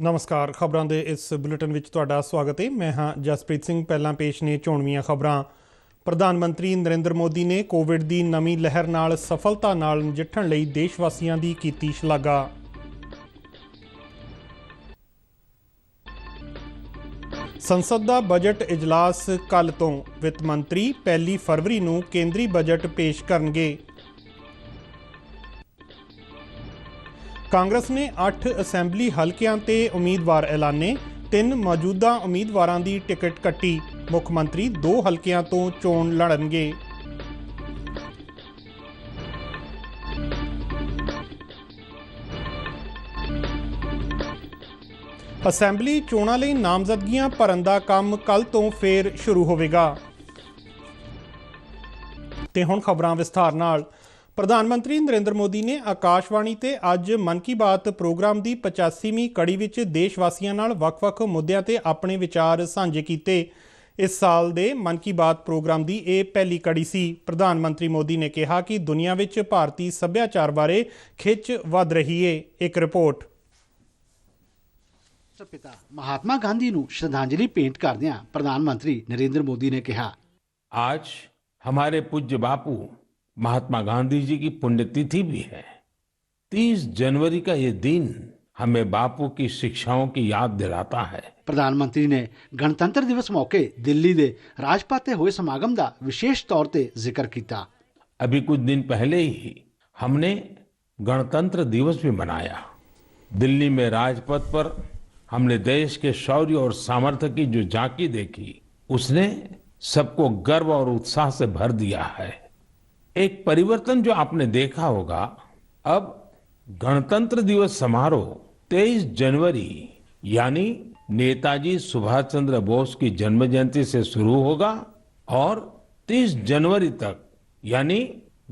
नमस्कार। खबरों के इस बुलेटिन में तुहाडा स्वागत है। मैं हाँ जसप्रीत सिंह। पहला पेश ने चोणवीआं खबरां। प्रधानमंत्री नरेंद्र मोदी ने कोविड की नवीं लहर नाल सफलता नाल नजिठण लई देशवासियों की कीती शलाघा। संसद का बजट इजलास कल तो वित्त मंत्री 1 फरवरी नूं केंद्री बजट पेश करनगे। कांग्रेस ने 8 असैंबली हलकियां ते उम्मीदवार ऐलाने। 3 मौजूदा उम्मीदवारां दी टिकट कट्टी। मुख्यमंत्री 2 हलकियां तो चोण लड़नगे। असैंबली चोणां लई नामजदगियां भरन दा काम कल तो फिर शुरू होवेगा। ते हुण खबरां विस्तार नाल। प्रधानमंत्री नरेंद्र मोदी ने आकाशवाणी ते अज मन की बात प्रोग्राम की 85वीं कड़ी विच देशवासियों नाल वख-वख मुद्दों ते अपने विचार सांझे कीते। इस साल दे मन की बात प्रोग्राम की यह पहली कड़ी सी। प्रधानमंत्री मोदी ने कहा कि दुनिया विच भारतीय सभ्याचार बारे खिच वध रही है। एक रिपोर्ट। पिता महात्मा गांधी नूं श्रद्धांजलि भेंट करदियां प्रधानमंत्री नरेंद्र मोदी ने कहा, आज हमारे पूज्य बापू महात्मा गांधी जी की पुण्यतिथि भी है। 30 जनवरी का ये दिन हमें बापू की शिक्षाओं की याद दिलाता है। प्रधानमंत्री ने गणतंत्र दिवस मौके दिल्ली दे राजपथ ते होए समागम का विशेष तौर ते जिक्र किया। अभी कुछ दिन पहले ही हमने गणतंत्र दिवस भी मनाया। दिल्ली में राजपथ पर हमने देश के शौर्य और सामर्थ्य की जो झांकी देखी, उसने सबको गर्व और उत्साह से भर दिया है। एक परिवर्तन जो आपने देखा होगा, अब गणतंत्र दिवस समारोह 23 जनवरी यानी नेताजी सुभाष चंद्र बोस की जन्म जयंती से शुरू होगा और 30 जनवरी तक यानी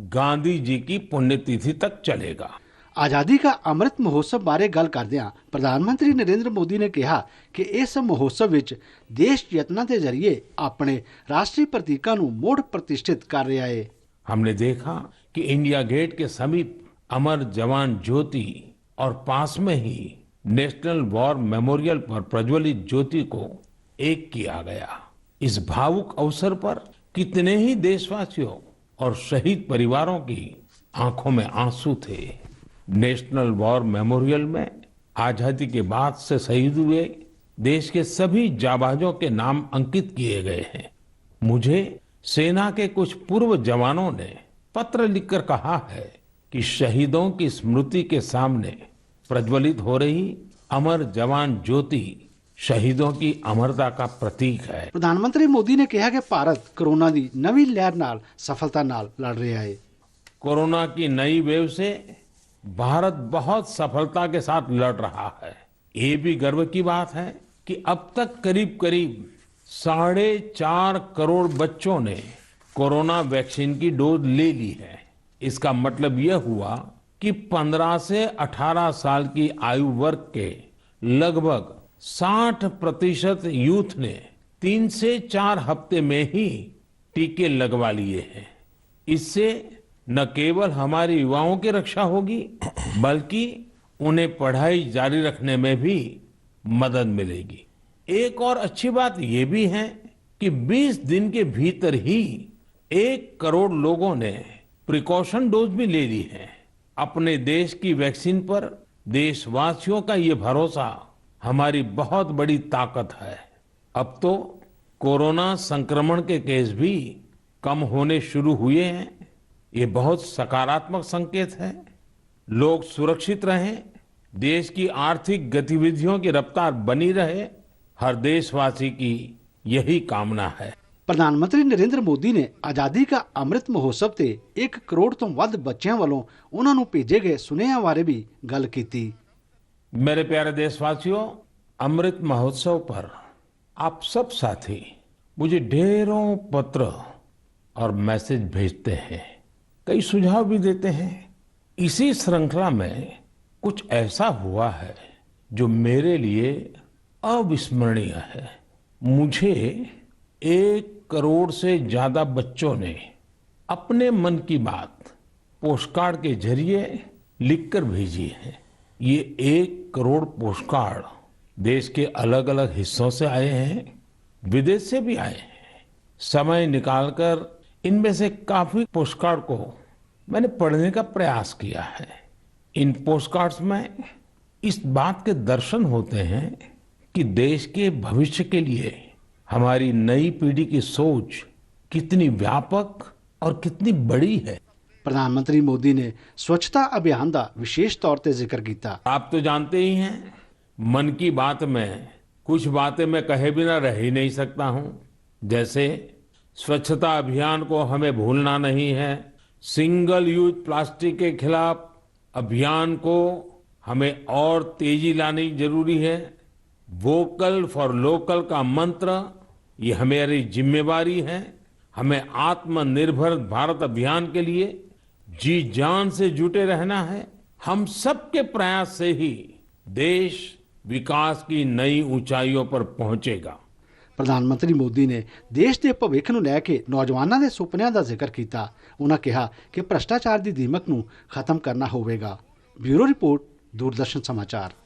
गांधी जी की पुण्यतिथि तक चलेगा। आजादी का अमृत महोत्सव बारे गल करदियां प्रधानमंत्री नरेंद्र मोदी ने कहा कि इस महोत्सव विच देश यत्नां दे जरिए अपने राष्ट्रीय प्रतीकां नूं मुड़ प्रतिष्ठित कर रहा है। हमने देखा कि इंडिया गेट के समीप अमर जवान ज्योति और पास में ही नेशनल वॉर मेमोरियल पर प्रज्वलित ज्योति को एक किया गया। इस भावुक अवसर पर कितने ही देशवासियों और शहीद परिवारों की आंखों में आंसू थे। नेशनल वॉर मेमोरियल में आजादी के बाद से शहीद हुए देश के सभी जाबाजों के नाम अंकित किए गए हैं। मुझे सेना के कुछ पूर्व जवानों ने पत्र लिखकर कहा है कि शहीदों की स्मृति के सामने प्रज्वलित हो रही अमर जवान ज्योति शहीदों की अमरता का प्रतीक है। प्रधानमंत्री मोदी ने कहा कि भारत कोरोना की नवी लहर नाल सफलता नाल लड़ रहा है। कोरोना की नई वेव से भारत बहुत सफलता के साथ लड़ रहा है। ये भी गर्व की बात है कि अब तक करीब 4.5 करोड़ बच्चों ने कोरोना वैक्सीन की डोज ले ली है। इसका मतलब यह हुआ कि 15 से 18 साल की आयु वर्ग के लगभग 60% यूथ ने 3 से 4 हफ्ते में ही टीके लगवा लिए हैं। इससे न केवल हमारे युवाओं की रक्षा होगी बल्कि उन्हें पढ़ाई जारी रखने में भी मदद मिलेगी। एक और अच्छी बात यह भी है कि 20 दिन के भीतर ही 1 करोड़ लोगों ने प्रिकॉशन डोज भी ले ली है। अपने देश की वैक्सीन पर देशवासियों का ये भरोसा हमारी बहुत बड़ी ताकत है। अब तो कोरोना संक्रमण के केस भी कम होने शुरू हुए हैं। ये बहुत सकारात्मक संकेत है। लोग सुरक्षित रहें, देश की आर्थिक गतिविधियों की रफ्तार बनी रहे, हर देशवासी की यही कामना है। प्रधानमंत्री नरेंद्र मोदी ने आजादी का अमृत महोत्सव ते 1 करोड़ तो वध बच्चों वालों उन्हां नूं भेजे गए सुनेहां बारे भी गल कीती। मेरे प्यारे देशवासियों, अमृत महोत्सव पर आप सब साथी मुझे ढेरों पत्र और मैसेज भेजते हैं, कई सुझाव भी देते हैं। इसी श्रृंखला में कुछ ऐसा हुआ है जो मेरे लिए अविस्मरणीय है। मुझे 1 करोड़ से ज्यादा बच्चों ने अपने मन की बात पोस्टकार्ड के जरिए लिखकर भेजी है। ये 1 करोड़ पोस्टकार्ड देश के अलग अलग हिस्सों से आए हैं, विदेश से भी आए हैं। समय निकालकर इनमें से काफी पोस्टकार्ड को मैंने पढ़ने का प्रयास किया है। इन पोस्टकार्ड्स में इस बात के दर्शन होते हैं कि देश के भविष्य के लिए हमारी नई पीढ़ी की सोच कितनी व्यापक और कितनी बड़ी है। प्रधानमंत्री मोदी ने स्वच्छता अभियान का विशेष तौर पर जिक्र किया। आप तो जानते ही हैं, मन की बात में कुछ बातें मैं कहे बिना रह ही नहीं सकता हूं। जैसे स्वच्छता अभियान को हमें भूलना नहीं है, सिंगल यूज प्लास्टिक के खिलाफ अभियान को हमें और तेजी लानी जरूरी है। वोकल फॉर लोकल का मंत्र ये हमारी जिम्मेवारी है। हमें आत्मनिर्भर भारत अभियान के लिए जी जान से जुटे रहना है। हम सबके प्रयास से ही देश विकास की नई ऊंचाइयों पर पहुंचेगा। प्रधानमंत्री मोदी ने देश के भविख ਨੂੰ ਲੈ ਕੇ ਨੌਜਵਾਨਾਂ ਦੇ ਸੁਪਨਿਆਂ ਦਾ ਜ਼ਿਕਰ ਕੀਤਾ। ਉਹਨਾਂ ਕਿਹਾ ਕਿ ਭ੍ਰਸ਼ਟਾਚਾਰ ਦੀ ਦੀਮਕ ਨੂੰ ਖਤਮ ਕਰਨਾ ਹੋਵੇਗਾ। ਬਿਊਰੋ ਰਿਪੋर्ट दूरदर्शन समाचार।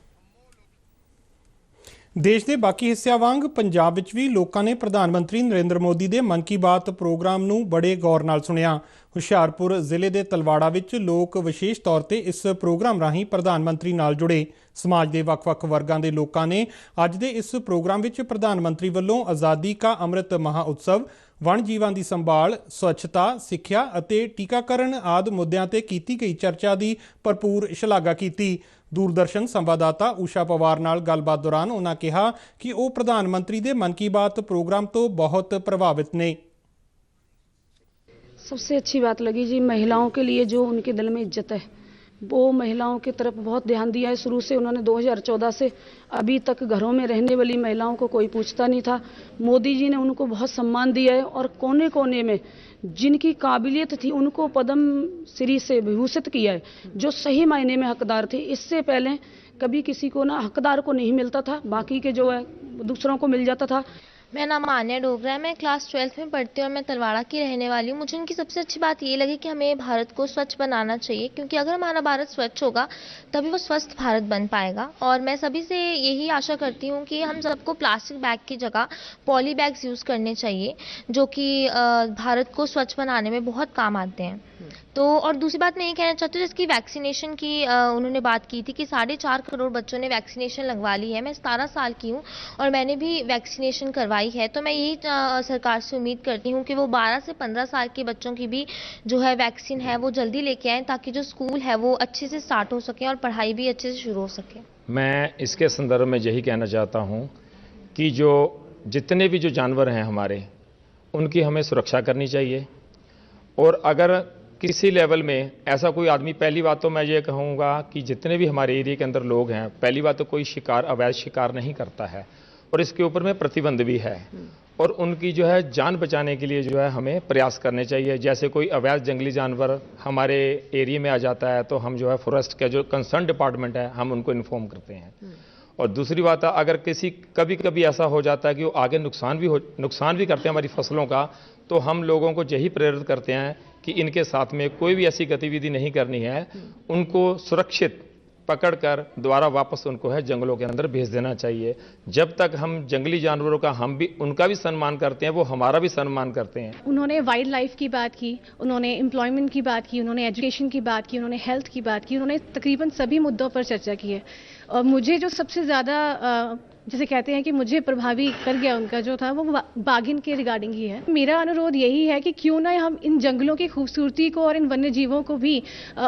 ਦੇਸ਼ ਦੇ ਬਾਕੀ ਹਿੱਸਿਆਂ ਵਾਂਗ ਪੰਜਾਬ ਵਿੱਚ ਵੀ ਲੋਕਾਂ ਨੇ ਪ੍ਰਧਾਨ ਮੰਤਰੀ ਨਰਿੰਦਰ ਮੋਦੀ ਦੇ ਮਨ ਕੀ ਬਾਤ ਪ੍ਰੋਗਰਾਮ ਨੂੰ ਬੜੇ ਗੌਰ ਨਾਲ ਸੁਣਿਆ। ਹੁਸ਼ਿਆਰਪੁਰ ਜ਼ਿਲ੍ਹੇ ਦੇ ਤਲਵਾੜਾ ਵਿੱਚ ਲੋਕ ਵਿਸ਼ੇਸ਼ ਤੌਰ ਤੇ ਇਸ ਪ੍ਰੋਗਰਾਮ ਰਾਹੀਂ ਪ੍ਰਧਾਨ ਮੰਤਰੀ ਨਾਲ ਜੁੜੇ। ਸਮਾਜ ਦੇ ਵੱਖ-ਵੱਖ ਵਰਗਾਂ ਦੇ ਲੋਕਾਂ ਨੇ ਅੱਜ ਦੇ ਇਸ ਪ੍ਰੋਗਰਾਮ ਵਿੱਚ ਪ੍ਰਧਾਨ ਮੰਤਰੀ ਵੱਲੋਂ ਆਜ਼ਾਦੀ ਕਾ ਅੰਮ੍ਰਿਤ ਮਹਾਉਤਸਵ, ਵਣ ਜੀਵਾਂ ਦੀ ਸੰਭਾਲ, ਸਵੱਛਤਾ, ਸਿੱਖਿਆ ਅਤੇ ਟੀਕਾਕਰਨ ਆਦਿ ਮੁੱਦਿਆਂ ਤੇ ਕੀਤੀ ਗਈ ਚਰਚਾ ਦੀ ਭਰਪੂਰ ਸ਼ਲਾਘਾ ਕੀਤੀ। दूरदर्शन संवाददाता उषा पवार नाल गलबात दौरान उन्होंने कहा कि वो प्रधानमंत्री के मन की बात प्रोग्राम तो बहुत प्रभावित ने। सबसे अच्छी बात लगी जी महिलाओं के लिए जो उनके दिल में इज्जत है, वो महिलाओं की तरफ बहुत ध्यान दिया है। शुरू से उन्होंने 2014 से अभी तक घरों में रहने वाली महिलाओं को कोई पूछता नहीं था। मोदी जी ने उनको बहुत सम्मान दिया है और कोने कोने में जिनकी काबिलियत थी उनको पद्म श्री से विभूषित किया है, जो सही मायने में हकदार थे। इससे पहले कभी किसी को ना हकदार को नहीं मिलता था, बाकी के जो है दूसरों को मिल जाता था। मेरा नाम मान्या डोगरा है, मैं क्लास 12th में पढ़ती हूँ और मैं तलवाड़ा की रहने वाली हूँ। मुझे उनकी सबसे अच्छी बात ये लगी कि हमें भारत को स्वच्छ बनाना चाहिए, क्योंकि अगर हमारा भारत स्वच्छ होगा तभी वो स्वस्थ भारत बन पाएगा। और मैं सभी से यही आशा करती हूँ कि हम सबको प्लास्टिक बैग की जगह पॉली बैग्स यूज़ करने चाहिए, जो कि भारत को स्वच्छ बनाने में बहुत काम आते हैं। तो और दूसरी बात मैं ये कहना चाहती हूँ, जिसकी वैक्सीनेशन की उन्होंने बात की थी कि 4.5 करोड़ बच्चों ने वैक्सीनेशन लगवा ली है। मैं 17 साल की हूँ और मैंने भी वैक्सीनेशन करवाई है। तो मैं यही सरकार से उम्मीद करती हूँ कि वो 12 से 15 साल के बच्चों की भी जो है वैक्सीन है वो जल्दी लेके आएँ, ताकि जो स्कूल है वो अच्छे से स्टार्ट हो सके और पढ़ाई भी अच्छे से शुरू हो सके। मैं इसके संदर्भ में यही कहना चाहता हूँ कि जो जितने भी जो जानवर हैं हमारे, उनकी हमें सुरक्षा करनी चाहिए। और अगर किसी लेवल में ऐसा कोई आदमी, पहली बात तो मैं ये कहूँगा कि जितने भी हमारे एरिया के अंदर लोग हैं, पहली बात तो कोई शिकार, अवैध शिकार नहीं करता है और इसके ऊपर में प्रतिबंध भी है। और उनकी जो है जान बचाने के लिए जो है हमें प्रयास करने चाहिए। जैसे कोई अवैध जंगली जानवर हमारे एरिया में आ जाता है तो हम जो है फॉरेस्ट का जो कंसर्न डिपार्टमेंट है हम उनको इन्फॉर्म करते हैं। और दूसरी बात है, अगर कभी कभी ऐसा हो जाता है कि वो आगे नुकसान भी करते हैं हमारी फसलों का, तो हम लोगों को यही प्रेरित करते हैं कि इनके साथ में कोई भी ऐसी गतिविधि नहीं करनी है। उनको सुरक्षित पकड़कर दोबारा वापस उनको है जंगलों के अंदर भेज देना चाहिए। जब तक हम जंगली जानवरों का उनका भी सम्मान करते हैं, वो हमारा भी सम्मान करते हैं। उन्होंने वाइल्ड लाइफ की बात की, उन्होंने एम्प्लॉयमेंट की बात की, उन्होंने एजुकेशन की बात की, उन्होंने हेल्थ की बात की, उन्होंने तकरीबन सभी मुद्दों पर चर्चा की है। और मुझे जो सबसे ज़्यादा जैसे कहते हैं कि मुझे प्रभावी कर गया उनका जो था, वो बाघिन के रिगार्डिंग ही है। मेरा अनुरोध यही है कि क्यों ना हम इन जंगलों की खूबसूरती को और इन वन्य जीवों को भी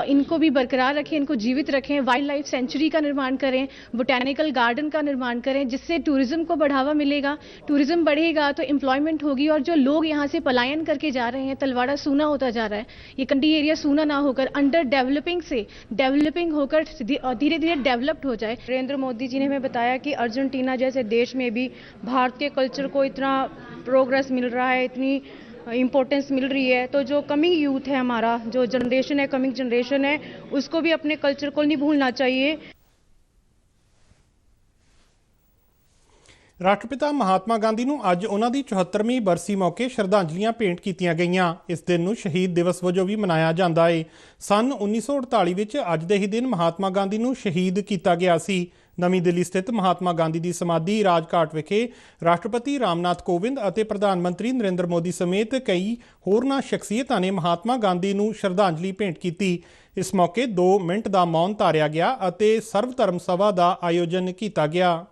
इनको भी बरकरार रखें, इनको जीवित रखें। वाइल्ड लाइफ सेंचुरी का निर्माण करें, बोटैनिकल गार्डन का निर्माण करें, जिससे टूरिज्म को बढ़ावा मिलेगा। टूरिज्म बढ़ेगा तो एम्प्लॉयमेंट होगी और जो लोग यहाँ से पलायन करके जा रहे हैं, तलवाड़ा सूना होता जा रहा है, ये कंडी एरिया सूना ना होकर अंडर डेवलपिंग से डेवलपिंग होकर धीरे धीरे डेवलप्ड हो जाए। नरेंद्र मोदी जी ने हमें बताया कि अर्जेंटीना जैसे देश में भी भारत के कल्चर को इतना प्रोग्रेस मिल रहा है, इतनी इम्पोर्टेंस मिल रही है, तो जो कमिंग यूथ है, हमारा जो जनरेशन है, कमिंग जनरेशन है, उसको भी अपने कल्चर को नहीं भूलना चाहिए। राष्ट्रपिता महात्मा गांधी ਨੂੰ ਅੱਜ ਉਹਨਾਂ ਦੀ 74ਵੀਂ ਬਰਸੀ ਮੌਕੇ ਸ਼ਰਧਾਂਜਲੀਆਂ ਭੇਂਟ ਕੀਤੀਆਂ ਗਈਆਂ। ਇਸ ਦਿਨ ਨੂੰ ਸ਼ਹੀਦ ਦਿਵਸ ਵਜੋਂ ਵੀ ਮਨਾਇਆ ਜਾਂਦਾ ਹੈ। ਸਨ 1948 ਵਿੱਚ ਅੱਜ ਦੇ ਹੀ ਦਿਨ महात्मा गांधी ਨੂੰ ਸ਼ਹੀਦ ਕੀਤਾ ਗਿਆ ਸੀ। ਨਵੀਂ ਦਿੱਲੀ ਸਥਿਤ ਮਹਾਤਮਾ ਗਾਂਧੀ ਦੀ ਸਮਾਧੀ ਰਾਜਘਾਟ ਵਿਖੇ ਰਾਸ਼ਟਰਪਤੀ ਰਾਮਨਾਥ ਕੋਵਿੰਦ ਅਤੇ ਪ੍ਰਧਾਨ ਮੰਤਰੀ ਨਰਿੰਦਰ ਮੋਦੀ ਸਮੇਤ ਕਈ ਹੋਰਨਾਂ ਸ਼ਖਸੀਅਤਾਂ ਨੇ ਮਹਾਤਮਾ ਗਾਂਧੀ ਨੂੰ ਸ਼ਰਧਾਂਜਲੀ ਭੇਂਟ ਕੀਤੀ। ਇਸ ਮੌਕੇ 2 ਮਿੰਟ ਦਾ ਮੌਨ ਧਾਰਿਆ ਗਿਆ ਅਤੇ ਸਰਵ ਧਰਮ ਸਭਾ ਦਾ ਆਯੋਜਨ ਕੀਤਾ ਗਿਆ।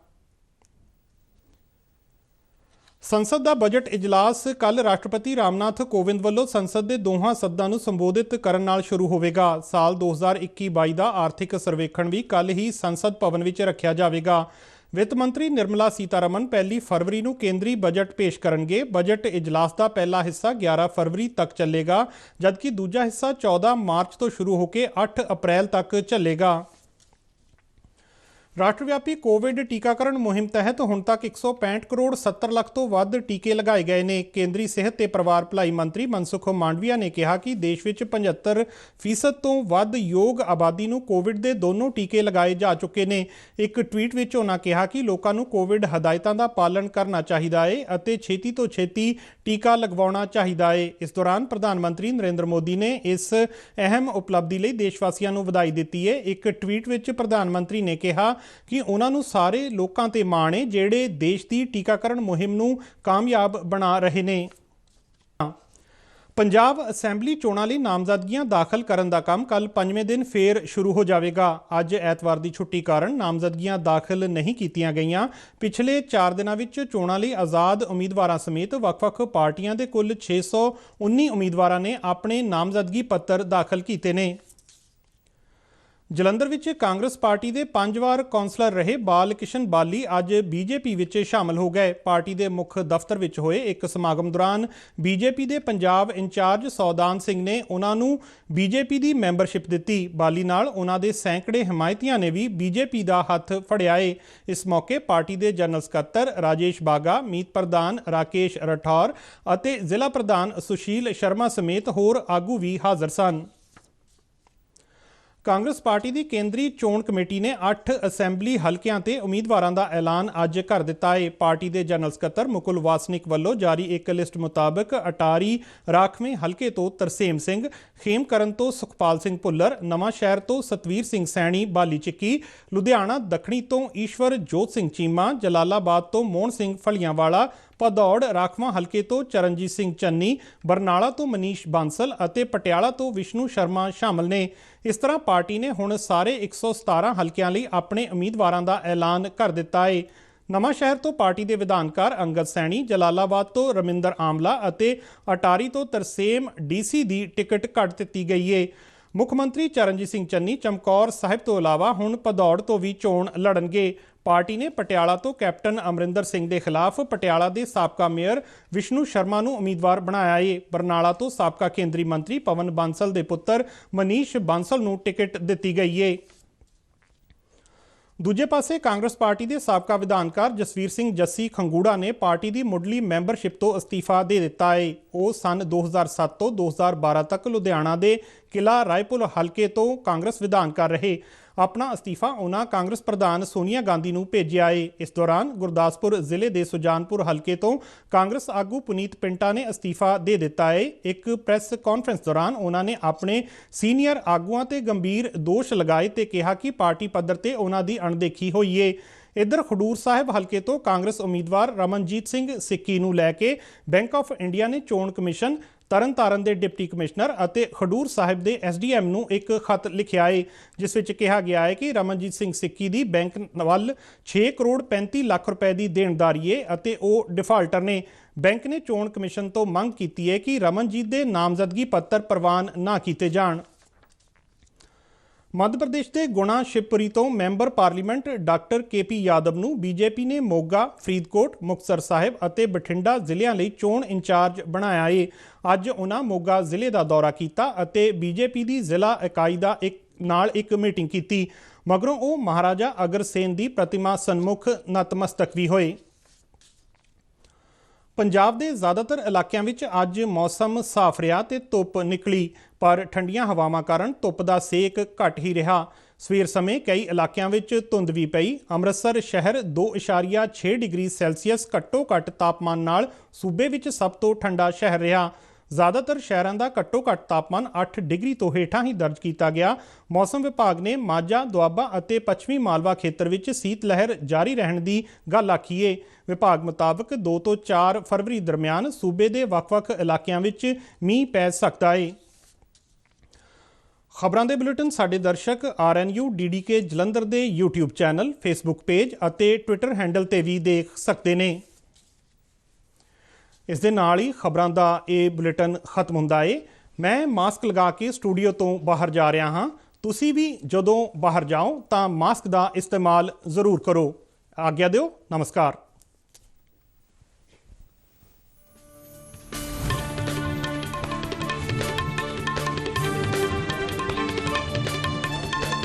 ਸੰਸਦ ਦਾ ਬਜਟ ਇਜਲਾਸ ਕੱਲ੍ਹ ਰਾਸ਼ਟਰਪਤੀ ਰਾਮਨਾਥ ਕੋਵਿੰਦ ਵੱਲੋਂ ਸੰਸਦ ਦੇ ਦੋਹਾਂ ਸਦਨਾਂ ਨੂੰ ਸੰਬੋਧਿਤ ਕਰਨ ਨਾਲ ਸ਼ੁਰੂ ਹੋਵੇਗਾ। ਸਾਲ 2021-22 ਦਾ ਆਰਥਿਕ ਸਰਵੇਖਣ ਵੀ ਕੱਲ੍ਹ ਹੀ ਸੰਸਦ ਭਵਨ ਵਿੱਚ ਰੱਖਿਆ ਜਾਵੇਗਾ। ਵਿੱਤ ਮੰਤਰੀ ਨਿਰਮਲਾ ਸੀਤਾਰਮਨ 1 ਫਰਵਰੀ ਨੂੰ ਕੇਂਦਰੀ ਬਜਟ ਪੇਸ਼ ਕਰਨਗੇ। ਬਜਟ ਇਜਲਾਸ ਦਾ ਪਹਿਲਾ ਹਿੱਸਾ 11 ਫਰਵਰੀ ਤੱਕ ਚੱਲੇਗਾ, ਜਦਕਿ ਦੂਜਾ ਹਿੱਸਾ 14 ਮਾਰਚ ਤੋਂ ਸ਼ੁਰੂ ਹੋ ਕੇ 8 ਅਪ੍ਰੈਲ ਤੱਕ ਚੱਲੇਗਾ। ਰਾਸ਼ਟਰਵਿਆਪੀ ਕੋਵਿਡ ਟੀਕਾਕਰਨ ਮੁਹਿੰਮ ਤਹਿਤ ਹੁਣ ਤੱਕ 165 ਕਰੋੜ 70 ਲੱਖ ਤੋਂ ਵੱਧ ਟੀਕੇ ਲਗਾਏ ਗਏ ਨੇ। ਕੇਂਦਰੀ ਸਿਹਤ ਤੇ ਪਰਿਵਾਰ ਭਲਾਈ ਮੰਤਰੀ ਮਨਸੁਖ ਮਾਂਡਵੀਆ ਨੇ ਕਿਹਾ ਕਿ ਦੇਸ਼ ਵਿੱਚ 75% ਤੋਂ ਵੱਧ ਯੋਗ ਆਬਾਦੀ ਨੂੰ ਕੋਵਿਡ ਦੇ ਦੋਨੋਂ ਟੀਕੇ ਲਗਾਏ ਜਾ ਚੁੱਕੇ ਨੇ। ਇੱਕ ਟਵੀਟ ਵਿੱਚ ਉਹਨਾਂ ਕਿਹਾ ਕਿ ਲੋਕਾਂ ਨੂੰ ਕੋਵਿਡ ਹਦਾਇਤਾਂ ਦਾ ਪਾਲਣ ਕਰਨਾ ਚਾਹੀਦਾ ਹੈ ਅਤੇ ਛੇਤੀ ਤੋਂ ਛੇਤੀ ਟੀਕਾ ਲਗਵਾਉਣਾ ਚਾਹੀਦਾ ਹੈ। ਇਸ ਦੌਰਾਨ ਪ੍ਰਧਾਨ ਮੰਤਰੀ ਨਰਿੰਦਰ ਮੋਦੀ ਨੇ ਇਸ ਅਹਿਮ ਉਪਲਬਧੀ ਲਈ ਦੇਸ਼ ਵਾਸੀਆਂ ਨੂੰ ਵਧਾਈ ਦਿੱਤੀ ਹੈ। ਇੱਕ ਟਵੀਟ ਵਿੱਚ ਪ੍ਰਧਾਨ ਮੰਤਰੀ ਨੇ ਕਿਹਾ ਕਿ ਉਹਨਾਂ ਨੂੰ ਸਾਰੇ ਲੋਕਾਂ ਤੇ ਮਾਣ ਹੈ ਜਿਹੜੇ ਦੇਸ਼ ਦੀ ਟੀਕਾਕਰਨ ਮੁਹਿੰਮ ਨੂੰ ਕਾਮਯਾਬ ਬਣਾ ਰਹੇ ਨੇ। ਪੰਜਾਬ ਅਸੈਂਬਲੀ ਚੋਣਾਂ ਲਈ ਨਾਮਜ਼ਦਗੀਆਂ ਦਾਖਲ ਕਰਨ ਦਾ ਕੰਮ ਕੱਲ੍ਹ 5ਵੇਂ ਦਿਨ ਫੇਰ ਸ਼ੁਰੂ ਹੋ ਜਾਵੇਗਾ। ਅੱਜ ਐਤਵਾਰ ਦੀ ਛੁੱਟੀ ਕਾਰਨ ਨਾਮਜ਼ਦਗੀਆਂ ਦਾਖਲ ਨਹੀਂ ਕੀਤੀਆਂ ਗਈਆਂ। ਪਿਛਲੇ 4 ਦਿਨਾਂ ਵਿੱਚ ਚੋਣਾਂ ਲਈ ਆਜ਼ਾਦ ਉਮੀਦਵਾਰਾਂ ਸਮੇਤ ਵੱਖ-ਵੱਖ ਪਾਰਟੀਆਂ ਦੇ ਕੁੱਲ 619 ਉਮੀਦਵਾਰਾਂ ਨੇ ਆਪਣੇ ਨਾਮਜ਼ਦਗੀ ਪੱਤਰ ਦਾਖਲ ਕੀਤੇ ਨੇ। ਜਲੰਧਰ ਵਿੱਚ ਕਾਂਗਰਸ ਪਾਰਟੀ ਦੇ 5 ਵਾਰ ਕੌਂਸਲਰ ਰਹੇ ਬਾਲ ਕਿਸ਼ਨ ਬਾਲੀ ਅੱਜ ਬੀਜੇਪੀ ਵਿੱਚ ਸ਼ਾਮਲ ਹੋ ਗਏ। ਪਾਰਟੀ ਦੇ ਮੁੱਖ ਦਫ਼ਤਰ ਵਿੱਚ ਹੋਏ ਇੱਕ ਸਮਾਗਮ ਦੌਰਾਨ ਬੀਜੇਪੀ ਦੇ ਪੰਜਾਬ ਇੰਚਾਰਜ ਸੌਦਾਨ ਸਿੰਘ ਨੇ ਉਹਨਾਂ ਨੂੰ ਬੀਜੇਪੀ ਦੀ ਮੈਂਬਰਸ਼ਿਪ ਦਿੱਤੀ। ਬਾਲੀ ਨਾਲ ਉਹਨਾਂ ਦੇ ਸੈਂਕੜੇ ਹਮਾਇਤੀਆਂ ਨੇ ਵੀ ਬੀਜੇਪੀ ਦਾ ਹੱਥ ਫੜਿਆ ਏ। ਇਸ ਮੌਕੇ ਪਾਰਟੀ ਦੇ ਜਨਰਲ ਸਕੱਤਰ ਰਾਜੇਸ਼ ਬਾਗਾ, ਮੀਤ ਪ੍ਰਧਾਨ ਰਾਕੇਸ਼ ਰਠੌਰ ਅਤੇ ਜ਼ਿਲ੍ਹਾ ਪ੍ਰਧਾਨ ਸੁਸ਼ੀਲ ਸ਼ਰਮਾ ਸਮੇਤ ਹੋਰ ਆਗੂ ਵੀ ਹਾਜ਼ਰ ਸਨ। ਕਾਂਗਰਸ ਪਾਰਟੀ ਦੀ ਕੇਂਦਰੀ ਚੋਣ ਕਮੇਟੀ ਨੇ 8 ਅਸੈਂਬਲੀ ਹਲਕਿਆਂ ਤੇ ਉਮੀਦਵਾਰਾਂ ਦਾ ਐਲਾਨ ਅੱਜ ਕਰ ਦਿੱਤਾ ਹੈ। ਪਾਰਟੀ ਦੇ ਜਨਰਲ ਸਕੱਤਰ ਮੁਕੁਲ ਵਾਸਨਿਕ ਵੱਲੋਂ ਜਾਰੀ ਇੱਕ ਲਿਸਟ ਮੁਤਾਬਕ ਅਟਾਰੀ ਰਾਖਵੇਂ ਹਲਕੇ ਤੋਂ ਤਰਸੇਮ ਸਿੰਘ, ਖੇਮਕਰਨ ਤੋਂ ਸੁਖਪਾਲ ਸਿੰਘ ਭੁੱਲਰ, ਨਵਾਂ ਸ਼ਹਿਰ ਤੋਂ ਸਤਵੀਰ ਸਿੰਘ ਸੈਣੀ ਬਾਲੀ ਚੱਕੀ, ਲੁਧਿਆਣਾ ਦੱਖਣੀ ਤੋਂ ਈਸ਼ਵਰ ਜੋਤ ਸਿੰਘ ਚੀਮਾ, ਜਲਾਲਾਬਾਦ ਤੋਂ ਮੋਹਨ ਸਿੰਘ ਫਲੀਆਂਵਾਲਾ, ਭਦੌੜ ਰਾਖਵਾਂ ਹਲਕੇ ਤੋਂ ਚਰਨਜੀਤ ਸਿੰਘ ਚੰਨੀ, ਬਰਨਾਲਾ ਤੋਂ ਮਨੀਸ਼ ਬਾਂਸਲ ਅਤੇ ਪਟਿਆਲਾ ਤੋਂ ਵਿਸ਼ਨੂੰ ਸ਼ਰਮਾ ਸ਼ਾਮਲ ਨੇ। ਇਸ ਤਰ੍ਹਾਂ ਪਾਰਟੀ ਨੇ ਹੁਣ ਸਾਰੇ 117 ਹਲਕਿਆਂ ਲਈ ਆਪਣੇ ਉਮੀਦਵਾਰਾਂ ਦਾ ਐਲਾਨ ਕਰ ਦਿੱਤਾ ਹੈ। ਨਵਾਂ ਸ਼ਹਿਰ ਤੋਂ ਪਾਰਟੀ ਦੇ ਵਿਧਾਨਕਾਰ ਅੰਗਦ ਸੈਣੀ, ਜਲਾਲਾਬਾਦ ਤੋਂ ਰਮਿੰਦਰ ਆਮਲਾ ਅਤੇ ਅਟਾਰੀ ਤੋਂ ਤਰਸੇਮ ਡੀਸੀ ਦੀ ਟਿਕਟ ਕੱਟ ਦਿੱਤੀ ਗਈ ਹੈ। ਮੁੱਖ ਮੰਤਰੀ ਚਰਨਜੀਤ ਸਿੰਘ ਚੰਨੀ ਚਮਕੌਰ ਸਾਹਿਬ ਤੋਂ ਇਲਾਵਾ ਹੁਣ ਭਦੌੜ ਤੋਂ ਵੀ ਚੋਣ ਲੜਨਗੇ। ਪਾਰਟੀ ਨੇ ਪਟਿਆਲਾ ਤੋਂ ਕੈਪਟਨ ਅਮਰਿੰਦਰ ਸਿੰਘ ਦੇ ਖਿਲਾਫ ਪਟਿਆਲਾ ਦੇ ਸਾਬਕਾ ਮੇਅਰ ਵਿਸ਼ਨੂੰ ਸ਼ਰਮਾ ਨੂੰ ਉਮੀਦਵਾਰ ਬਣਾਇਆ ਹੈ। ਬਰਨਾਲਾ ਤੋਂ ਸਾਬਕਾ ਕੇਂਦਰੀ ਮੰਤਰੀ ਪਵਨ ਬਾਂਸਲ ਦੇ ਪੁੱਤਰ ਮਨੀਸ਼ ਬਾਂਸਲ ਨੂੰ ਟਿਕਟ ਦਿੱਤੀ ਗਈ ਹੈ। ਦੂਜੇ ਪਾਸੇ ਕਾਂਗਰਸ ਪਾਰਟੀ ਦੇ ਸਾਬਕਾ ਵਿਧਾਨਕਾਰ ਜਸਵੀਰ ਸਿੰਘ ਜੱਸੀ ਖੰਗੂੜਾ ਨੇ ਪਾਰਟੀ ਦੀ ਮੁੱਢਲੀ ਮੈਂਬਰਸ਼ਿਪ ਤੋਂ ਅਸਤੀਫਾ ਦੇ ਦਿੱਤਾ ਹੈ। ਉਹ ਸੰਨ 2007 ਤੋਂ 2012 ਤੱਕ ਲੁਧਿਆਣਾ ਦੇ ਕਿਲ੍ਹਾ ਰਾਏਪੁਰ ਹਲਕੇ ਤੋਂ ਕਾਂਗਰਸ ਵਿਧਾਨਕਾਰ ਰਹੇ। ਆਪਣਾ ਅਸਤੀਫਾ ਉਹਨਾਂ ਕਾਂਗਰਸ ਪ੍ਰਧਾਨ ਸੋਨੀਆ ਗਾਂਧੀ ਨੂੰ ਭੇਜਿਆ ਹੈ। ਇਸ ਦੌਰਾਨ ਗੁਰਦਾਸਪੁਰ ਜ਼ਿਲ੍ਹੇ ਦੇ ਸੁਜਾਨਪੁਰ ਹਲਕੇ ਤੋਂ ਕਾਂਗਰਸ ਆਗੂ ਪੁਨੀਤ ਪਿੰਟਾ ਨੇ ਅਸਤੀਫਾ ਦੇ ਦਿੱਤਾ ਹੈ। ਇੱਕ ਪ੍ਰੈਸ ਕਾਨਫਰੰਸ ਦੌਰਾਨ ਉਹਨਾਂ ਨੇ ਆਪਣੇ ਸੀਨੀਅਰ ਆਗੂਆਂ ਤੇ ਗੰਭੀਰ ਦੋਸ਼ ਲਗਾਏ ਤੇ ਕਿਹਾ ਕਿ ਪਾਰਟੀ ਪੱਧਰ ਤੇ ਉਹਨਾਂ ਦੀ ਅਣਦੇਖੀ ਹੋਈ ਹੈ। ਇੱਧਰ ਖਡੂਰ ਸਾਹਿਬ ਹਲਕੇ ਤੋਂ ਕਾਂਗਰਸ ਉਮੀਦਵਾਰ ਰਮਨਜੀਤ ਸਿੰਘ ਸਿੱਕੀ ਨੂੰ ਲੈ ਕੇ ਬੈਂਕ ਆਫ ਇੰਡੀਆ ਨੇ ਚੋਣ ਕਮਿਸ਼ਨ, ਤਰਨਤਾਰਨ ਦੇ ਡਿਪਟੀ ਕਮਿਸ਼ਨਰ ਅਤੇ ਖਡੂਰ ਸਾਹਿਬ ਦੇ SDM ਨੂੰ ਇੱਕ ਖਤ ਲਿਖਿਆ ਹੈ, ਜਿਸ ਵਿੱਚ ਕਿਹਾ ਗਿਆ ਹੈ ਕਿ ਰਮਨਜੀਤ ਸਿੰਘ ਸਿੱਕੀ ਦੀ ਬੈਂਕ ਵੱਲ 6 ਕਰੋੜ 35 ਲੱਖ ਰੁਪਏ ਦੀ ਦੇਣਦਾਰੀ ਹੈ ਅਤੇ ਉਹ ਡਿਫਾਲਟਰ ਨੇ। ਬੈਂਕ ਨੇ ਚੋਣ ਕਮਿਸ਼ਨ ਤੋਂ ਮੰਗ ਕੀਤੀ ਹੈ ਕਿ ਰਮਨਜੀਤ ਦੇ ਨਾਮਜ਼ਦਗੀ ਪੱਤਰ ਪ੍ਰਵਾਨ ਨਾ ਕੀਤੇ ਜਾਣ। ਮੱਧ ਪ੍ਰਦੇਸ਼ ਦੇ ਗੁਣਾ ਸ਼ਿਵਪੁਰੀ ਤੋਂ member parliament doctor KP Yadav ਨੂੰ ਬੀਜੇਪੀ ਨੇ ਮੋਗਾ, ਫਰੀਦਕੋਟ, ਮੁਕਤਸਰ ਸਾਹਿਬ ਅਤੇ ਬਠਿੰਡਾ ਜ਼ਿਲ੍ਹਿਆਂ ਲਈ ਚੋਣ ਇੰਚਾਰਜ ਬਣਾਇਆ ਹੈ। ਅੱਜ ਉਹਨਾਂ ਮੋਗਾ ਜ਼ਿਲ੍ਹੇ ਦਾ ਦੌਰਾ ਕੀਤਾ ਅਤੇ ਬੀਜੇਪੀ ਦੀ ਜ਼ਿਲ੍ਹਾ ਇਕਾਈ ਦਾ ਇੱਕ ਮੀਟਿੰਗ ਕੀਤੀ। ਮਗਰੋਂ ਉਹ ਮਹਾਰਾਜਾ ਅਗਰਸੇਨ ਦੀ ਪ੍ਰਤਿਮਾ ਸਨਮੁਖ ਨਤਮਸਤਕ ਵੀ ਹੋਏ। ਪੰਜਾਬ ਦੇ ਜ਼ਿਆਦਾਤਰ ਇਲਾਕਿਆਂ ਵਿੱਚ ਅੱਜ ਮੌਸਮ ਸਾਫ਼ ਰਿਹਾ ਤੇ ਧੁੱਪ ਨਿਕਲੀ, ਪਰ ਠੰਡੀਆਂ ਹਵਾਵਾਂ ਕਾਰਨ ਧੁੱਪ ਦਾ ਸੇਕ ਘੱਟ ਹੀ ਰਿਹਾ। ਸਵੇਰ ਸਮੇਂ ਕਈ ਇਲਾਕਿਆਂ ਵਿੱਚ ਧੁੰਦ ਵੀ ਪਈ। ਅੰਮ੍ਰਿਤਸਰ ਸ਼ਹਿਰ 2.6 ਡਿਗਰੀ ਸੈਲਸੀਅਸ ਘੱਟੋ ਘੱਟ ਤਾਪਮਾਨ ਨਾਲ ਸੂਬੇ ਵਿੱਚ ਸਭ ਤੋਂ ਠੰਡਾ ਸ਼ਹਿਰ ਰਿਹਾ। ज़्यादातर शहरों का घट्टो घट्ट तापमान 8 डिग्री तो हेठां ही दर्ज किया गया। मौसम विभाग ने माझा, दुआबा और पश्चिमी मालवा खेतर में सीत लहर जारी रहने की गल आखी है। विभाग मुताबिक 2 तो 4 फरवरी दरमियान सूबे के ਵੱਖ-ਵੱਖ इलाकों में मींह पै सकता है। खबरों के बुलेटिन साडे दर्शक RNU DDK जलंधर के YouTube चैनल, फेसबुक पेज और ट्विटर हैंडल ते भी देख सकते हैं। इस दे नाल ही खबरों का यह बुलेटिन खत्म हुंदा है। मैं मास्क लगा के स्टूडियो तो बाहर जा रहा हाँ। तुसी भी जदों बाहर जाओ तो मास्क का इस्तेमाल जरूर करो। आज्ञा दिओ। नमस्कार।